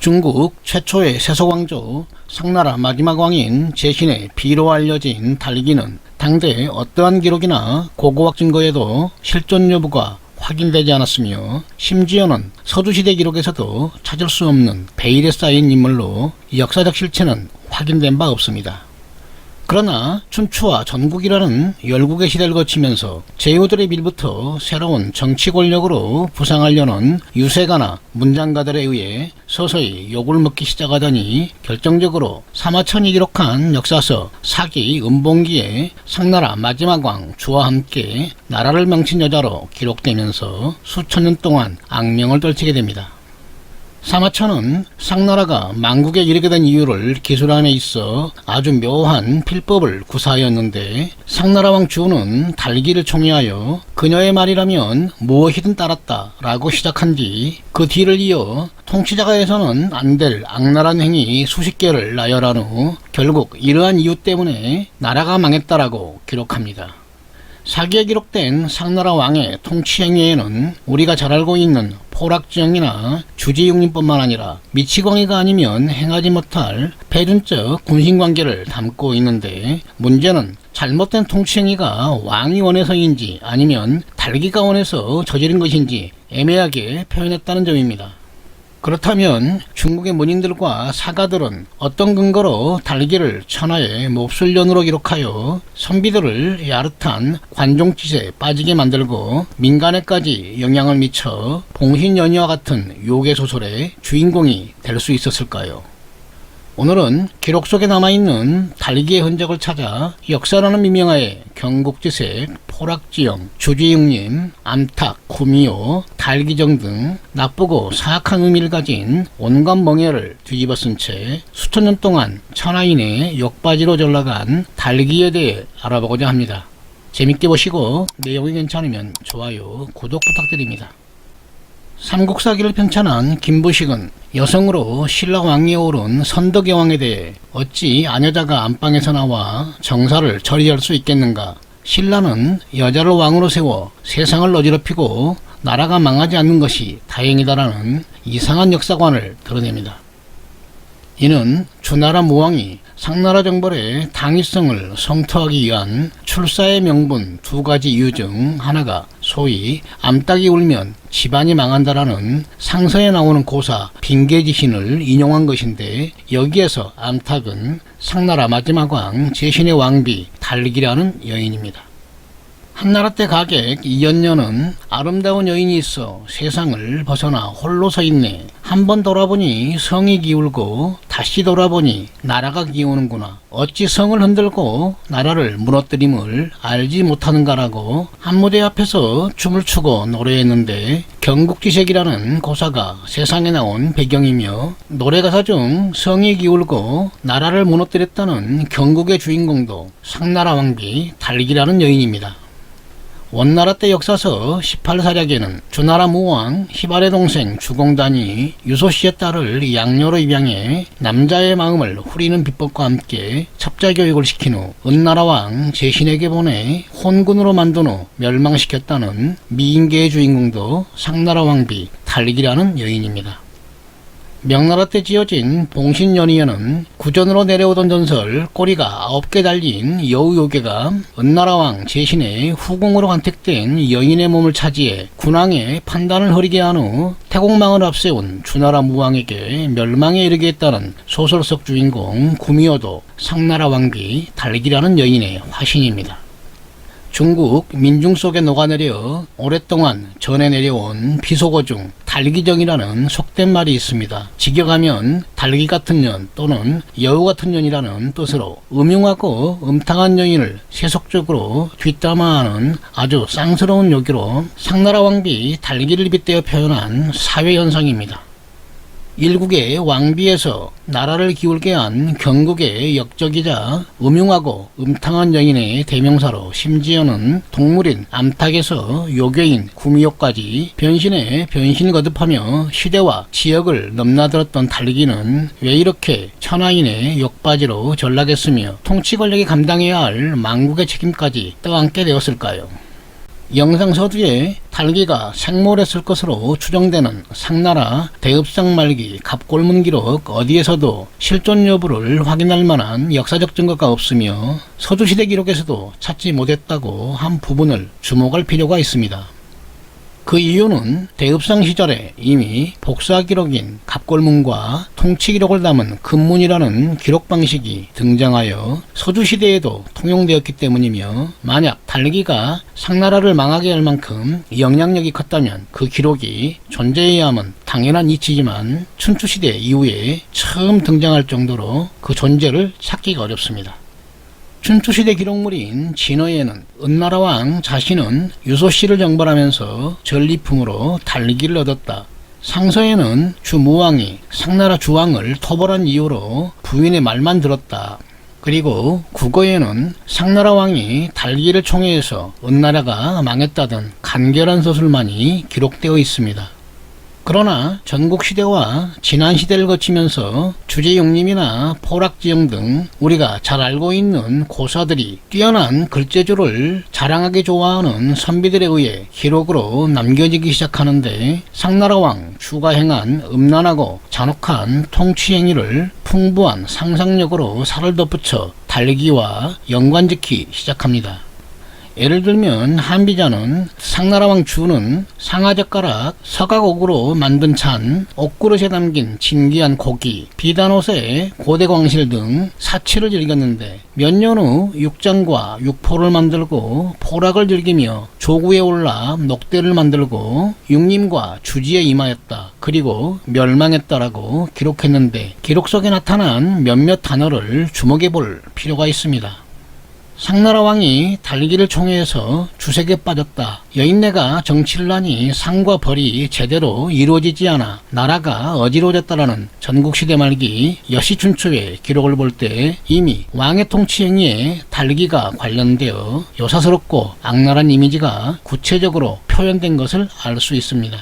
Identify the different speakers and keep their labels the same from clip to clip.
Speaker 1: 중국 최초의 세속왕조 상나라 마지막 왕인 제신의 비로 알려진 달기는 당대 어떠한 기록이나 고고학 증거에도 실존 여부가 확인되지 않았으며 심지어는 서두시대 기록에서도 찾을 수 없는 베일에 쌓인 인물로 역사적 실체는 확인된 바 없습니다. 그러나 춘추와 전국이라는 열국의 시대를 거치면서 제후들의 밀부터 새로운 정치 권력으로 부상하려는 유세가나 문장가들에 의해 서서히 욕을 먹기 시작하더니 결정적으로 사마천이 기록한 역사서 사기 음봉기에 상나라 마지막 왕 주와 함께 나라를 망친 여자로 기록되면서 수천 년 동안 악명을 떨치게 됩니다. 사마천은 상나라가 망국에 이르게 된 이유를 기술함에 있어 아주 묘한 필법을 구사하였는데, 상나라 왕 주는 달기를 총애하여 그녀의 말이라면 무엇이든 따랐다 라고 시작한 뒤 그 뒤를 이어 통치자가 해서는 안 될 악랄한 행위 수십 개를 나열한 후 결국 이러한 이유 때문에 나라가 망했다라고 기록합니다. 사기에 기록된 상나라 왕의 통치 행위에는 우리가 잘 알고 있는 포락지형이나 주지육림뿐만 아니라 미치광이가 아니면 행하지 못할 패륜적 군신관계를 담고 있는데, 문제는 잘못된 통치 행위가 왕이 원해서인지 아니면 달기가 원해서 저지른 것인지 애매하게 표현했다는 점입니다. 그렇다면 중국의 문인들과 사가들은 어떤 근거로 달기를 천하의 몹쓸년으로 기록하여 선비들을 야릇한 관종짓에 빠지게 만들고 민간에까지 영향을 미쳐 봉신연희와 같은 요괴소설의 주인공이 될 수 있었을까요? 오늘은 기록 속에 남아있는 달기의 흔적을 찾아 역사라는 미명하에 경국지색, 포락지형, 주지육림, 암탉, 구미호, 달기정 등 나쁘고 사악한 의미를 가진 온갖 멍해를 뒤집어 쓴 채 수천 년 동안 천하인의 욕바지로 전락한 달기에 대해 알아보고자 합니다. 재밌게 보시고 내용이 괜찮으면 좋아요, 구독 부탁드립니다. 삼국사기를 편찬한 김부식은 여성으로 신라 왕위에 오른 선덕의 왕에 대해 어찌 아녀자가 안방에서 나와 정사를 처리할 수 있겠는가, 신라는 여자를 왕으로 세워 세상을 어지럽히고 나라가 망하지 않는 것이 다행이다라는 이상한 역사관을 드러냅니다. 이는 주나라 무왕이 상나라 정벌의 당위성을 성토하기 위한 출사의 명분 두 가지 이유 중 하나가 소위 암탉이 울면 집안이 망한다라는 상서에 나오는 고사 빙계지신을 인용한 것인데, 여기에서 암탉은 상나라 마지막 왕 제신의 왕비 달기라는 여인입니다. 한나라 때 가객 이연녀는 아름다운 여인이 있어 세상을 벗어나 홀로 서 있네. 한번 돌아보니 성이 기울고 다시 돌아보니 나라가 기우는구나. 어찌 성을 흔들고 나라를 무너뜨림을 알지 못하는가라고 한 무대 앞에서 춤을 추고 노래했는데, 경국지색이라는 고사가 세상에 나온 배경이며 노래 가사 중 성이 기울고 나라를 무너뜨렸다는 경국의 주인공도 상나라 왕비 달기라는 여인입니다. 원나라 때 역사서 18사략에는 주나라 무왕 희발의 동생 주공단이 유소씨의 딸을 양녀로 입양해 남자의 마음을 후리는 비법과 함께 첩자교육을 시킨 후 은나라 왕 제신에게 보내 혼군으로 만든 후 멸망시켰다는 미인계의 주인공도 상나라 왕비 달기라는 여인입니다. 명나라 때 지어진 봉신연희에는 구전으로 내려오던 전설 꼬리가 9개 달린 여우요괴가 은나라 왕 제신의 후궁으로 간택된 여인의 몸을 차지해 군왕의 판단을 흐리게 한 후 태공망을 앞세운 주나라 무왕에게 멸망에 이르게 했다는 소설 속 주인공 구미호도 상나라 왕비 달기라는 여인의 화신입니다. 중국 민중 속에 녹아내려 오랫동안 전해 내려온 비속어 중 달기정이라는 속된 말이 있습니다. 직역하면 달기 같은 년 또는 여우 같은 년이라는 뜻으로 음흉하고 음탕한 여인을 세속적으로 뒷담화하는 아주 쌍스러운 요기로 상나라 왕비 달기를 빗대어 표현한 사회현상입니다. 일국의 왕비에서 나라를 기울게 한 경국의 역적이자 음흉하고 음탕한 여인의 대명사로, 심지어는 동물인 암탉에서 요괴인 구미호까지 변신에 변신을 거듭하며 시대와 지역을 넘나들었던 달기는 왜 이렇게 천하인의 욕바지로 전락했으며 통치 권력이 감당해야 할 망국의 책임까지 떠안게 되었을까요? 영상 서두에 달기가 생몰했을 것으로 추정되는 상나라 대읍상 말기 갑골문 기록 어디에서도 실존 여부를 확인할 만한 역사적 증거가 없으며 서주시대 기록에서도 찾지 못했다고 한 부분을 주목할 필요가 있습니다. 그 이유는 대읍상 시절에 이미 복사 기록인 갑골문과 통치 기록을 담은 금문이라는 기록 방식이 등장하여 서주시대에도 통용되었기 때문이며, 만약 달기가 상나라를 망하게 할 만큼 영향력이 컸다면 그 기록이 존재해야 함은 당연한 이치지만 춘추시대 이후에 처음 등장할 정도로 그 존재를 찾기가 어렵습니다. 춘추시대 기록물인 진어에는 은나라왕 자신은 유소씨를 정벌하면서 전리품으로 달기를 얻었다. 상서에는 주무왕이 상나라 주왕을 토벌한 이유로 부인의 말만 들었다. 그리고 국어에는 상나라 왕이 달기를 총애해서 은나라가 망했다던 간결한 서술만이 기록되어 있습니다. 그러나 전국시대와 진안시대를 거치면서 주제용림이나 포락지형 등 우리가 잘 알고 있는 고사들이 뛰어난 글재주를 자랑하게 좋아하는 선비들에 의해 기록으로 남겨지기 시작하는데, 상나라왕 주가 행한 음란하고 잔혹한 통치행위를 풍부한 상상력으로 살을 덧붙여 달기와 연관짓기 시작합니다. 예를 들면 한비자는 상나라왕 주는 상하젓가락, 서각옥으로 만든 찬, 옷그릇에 담긴 진귀한 고기, 비단옷에 고대광실 등 사치를 즐겼는데 몇 년 후 육장과 육포를 만들고 포락을 즐기며 조구에 올라 녹대를 만들고 육림과 주지에 임하였다. 그리고 멸망했다라고 기록했는데, 기록 속에 나타난 몇몇 단어를 주목해 볼 필요가 있습니다. 상나라 왕이 달기를 총애해서 주색에 빠졌다. 여인네가 정치를 하니 상과 벌이 제대로 이루어지지 않아 나라가 어지러워졌다라는 전국시대 말기 여시춘추의 기록을 볼 때 이미 왕의 통치 행위에 달기가 관련되어 요사스럽고 악랄한 이미지가 구체적으로 표현된 것을 알 수 있습니다.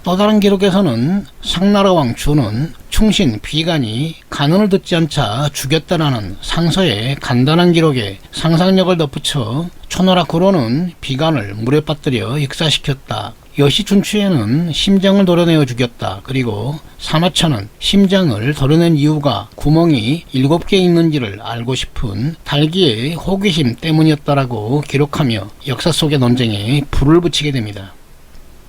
Speaker 1: 또 다른 기록에서는 상나라 왕 주는 충신 비간이 간언을 듣지 않자 죽였다라는 상서의 간단한 기록에 상상력을 덧붙여 초나라 구로는 비간을 물에 빠뜨려 익사시켰다. 여시춘추에는 심장을 도려내어 죽였다. 그리고 사마천은 심장을 도려낸 이유가 구멍이 7개 있는지를 알고 싶은 달기의 호기심 때문이었다라고 기록하며 역사 속의 논쟁에 불을 붙이게 됩니다.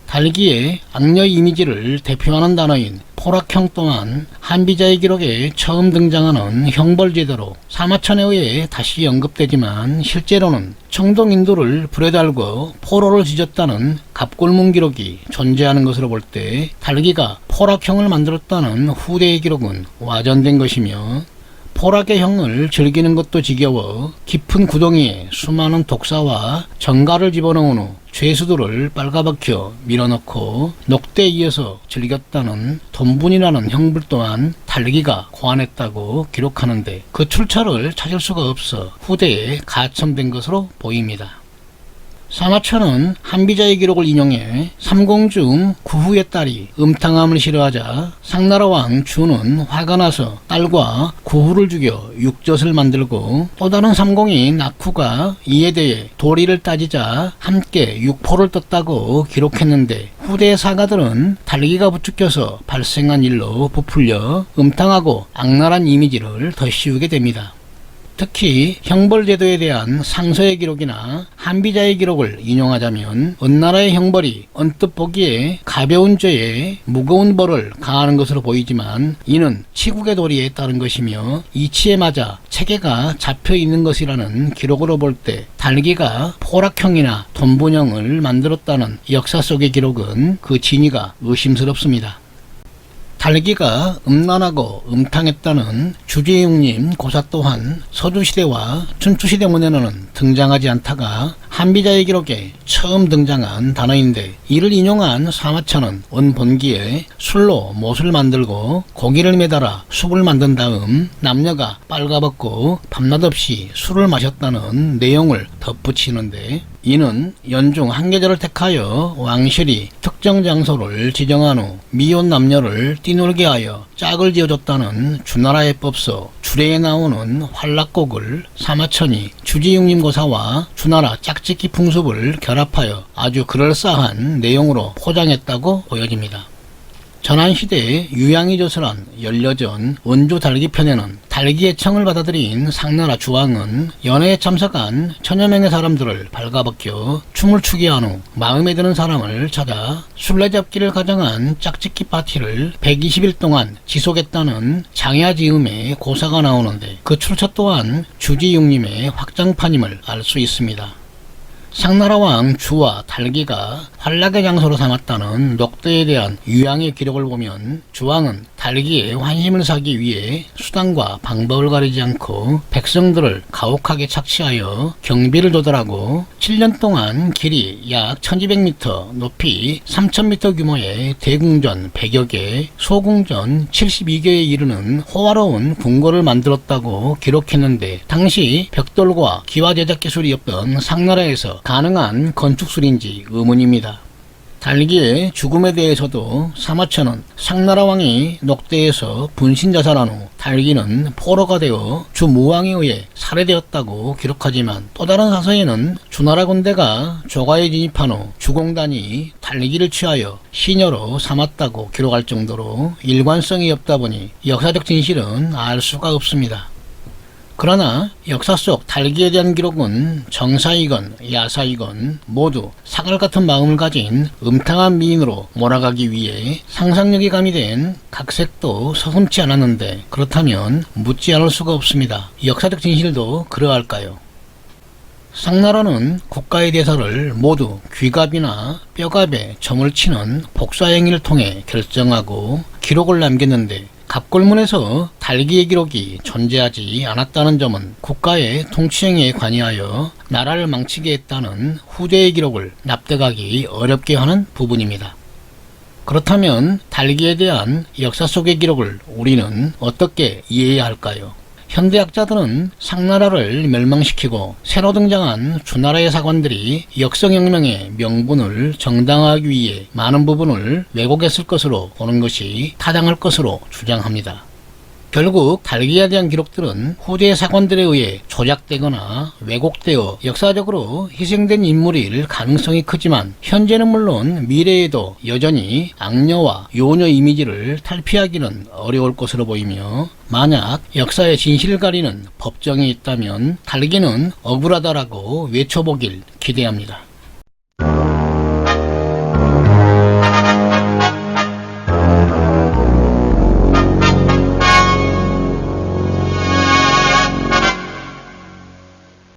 Speaker 1: 달기의 악녀 이미지를 대표하는 단어인 포락형 또한 한비자의 기록에 처음 등장하는 형벌제도로 사마천에 의해 다시 언급되지만, 실제로는 청동 인도를 불에 달고 포로를 지졌다는 갑골문 기록이 존재하는 것으로 볼 때 달기가 포락형을 만들었다는 후대의 기록은 와전된 것이며, 포락의 형을 즐기는 것도 지겨워 깊은 구덩이에 수많은 독사와 정갈을 집어넣은 후 죄수들을 빨가박혀 밀어넣고 녹대에 이어서 즐겼다는 돈분이라는 형벌 또한 달기가 고안했다고 기록하는데, 그 출처를 찾을 수가 없어 후대에 가첨된 것으로 보입니다. 사마천은 한비자의 기록을 인용해 삼공 중 구후의 딸이 음탕함을 싫어하자 상나라 왕 주는 화가 나서 딸과 구후를 죽여 육젓을 만들고, 또 다른 삼공인 낙후가 이에 대해 도리를 따지자 함께 육포를 떴다고 기록했는데, 후대의 사가들은 달기가 부추겨서 발생한 일로 부풀려 음탕하고 악랄한 이미지를 더 씌우게 됩니다. 특히 형벌제도에 대한 상서의 기록이나 한비자의 기록을 인용하자면 은나라의 형벌이 언뜻 보기에 가벼운 죄에 무거운 벌을 가하는 것으로 보이지만, 이는 치국의 도리에 따른 것이며 이치에 맞아 체계가 잡혀 있는 것이라는 기록으로 볼 때 달기가 포락형이나 돈분형을 만들었다는 역사 속의 기록은 그 진위가 의심스럽습니다. 달기가 음란하고 음탕했다는 주제용림 고사 또한 서주시대와 춘추시대문에는 등장하지 않다가 한비자의 기록에 처음 등장한 단어인데, 이를 인용한 사마천은 원본기에 술로 못을 만들고 고기를 매달아 숲을 만든 다음 남녀가 빨가벗고 밤낮없이 술을 마셨다는 내용을 덧붙이는데, 이는 연중 한 계절을 택하여 왕실이 특정 장소를 지정한 후 미혼 남녀를 뛰놀게 하여 짝을 지어줬다는 주나라의 법서 주례에 나오는 활락곡을 사마천이 주지육림 고사와 주나라 짝짓기 풍습을 결합하여 아주 그럴싸한 내용으로 포장했다고 보여집니다. 전한시대에 유양이 조설한 연려전 원조 달기편에는 달기의 청을 받아들인 상나라 주왕은 연회에 참석한 천여 명의 사람들을 발가벗겨 춤을 추게 한 후 마음에 드는 사람을 찾아 술래잡기를 가정한 짝짓기 파티를 120일 동안 지속했다는 장야지음의 고사가 나오는데 그 출처 또한 주지육림의 확장판임을 알 수 있습니다. 상나라 왕 주와 달기가 환락의 장소로 삼았다는 녹대에 대한 유양의 기록을 보면 주왕은 달기의 환심을 사기 위해 수단과 방법을 가리지 않고 백성들을 가혹하게 착취하여 경비를 조달하고 7년 동안 길이 약 1200m, 높이 3000m 규모의 대궁전 100여 개, 소궁전 72개에 이르는 호화로운 궁궐을 만들었다고 기록했는데 당시 벽돌과 기와 제작 기술이 없던 상나라에서 가능한 건축술인지 의문입니다. 달기의 죽음에 대해서도 사마천은 상나라 왕이 녹대에서 분신자살한 후 달기는 포로가 되어 주무왕에 의해 살해되었다고 기록하지만 또 다른 사서에는 주나라 군대가 조가에 진입한 후 주공단이 달기를 취하여 시녀로 삼았다고 기록할 정도로 일관성이 없다 보니 역사적 진실은 알 수가 없습니다. 그러나 역사 속 달기에 대한 기록은 정사이건 야사이건 모두 사갈 같은 마음을 가진 음탕한 미인으로 몰아가기 위해 상상력이 가미된 각색도 서슴지 않았는데 그렇다면 묻지 않을 수가 없습니다. 역사적 진실도 그러할까요? 상나라는 국가의 대사를 모두 귀갑이나 뼈갑에 점을 치는 복사행위를 통해 결정하고 기록을 남겼는데 갑골문에서 달기의 기록이 존재하지 않았다는 점은 국가의 통치행위에 관여하여 나라를 망치게 했다는 후대의 기록을 납득하기 어렵게 하는 부분입니다. 그렇다면 달기에 대한 역사 속의 기록을 우리는 어떻게 이해해야 할까요? 현대학자들은 상나라를 멸망시키고 새로 등장한 주나라의 사관들이 역성혁명의 명분을 정당화하기 위해 많은 부분을 왜곡했을 것으로 보는 것이 타당할 것으로 주장합니다. 결국 달기에 대한 기록들은 후대 사관들에 의해 조작되거나 왜곡되어 역사적으로 희생된 인물일 가능성이 크지만 현재는 물론 미래에도 여전히 악녀와 요녀 이미지를 탈피하기는 어려울 것으로 보이며 만약 역사의 진실을 가리는 법정이 있다면 달기는 억울하다라고 외쳐보길 기대합니다.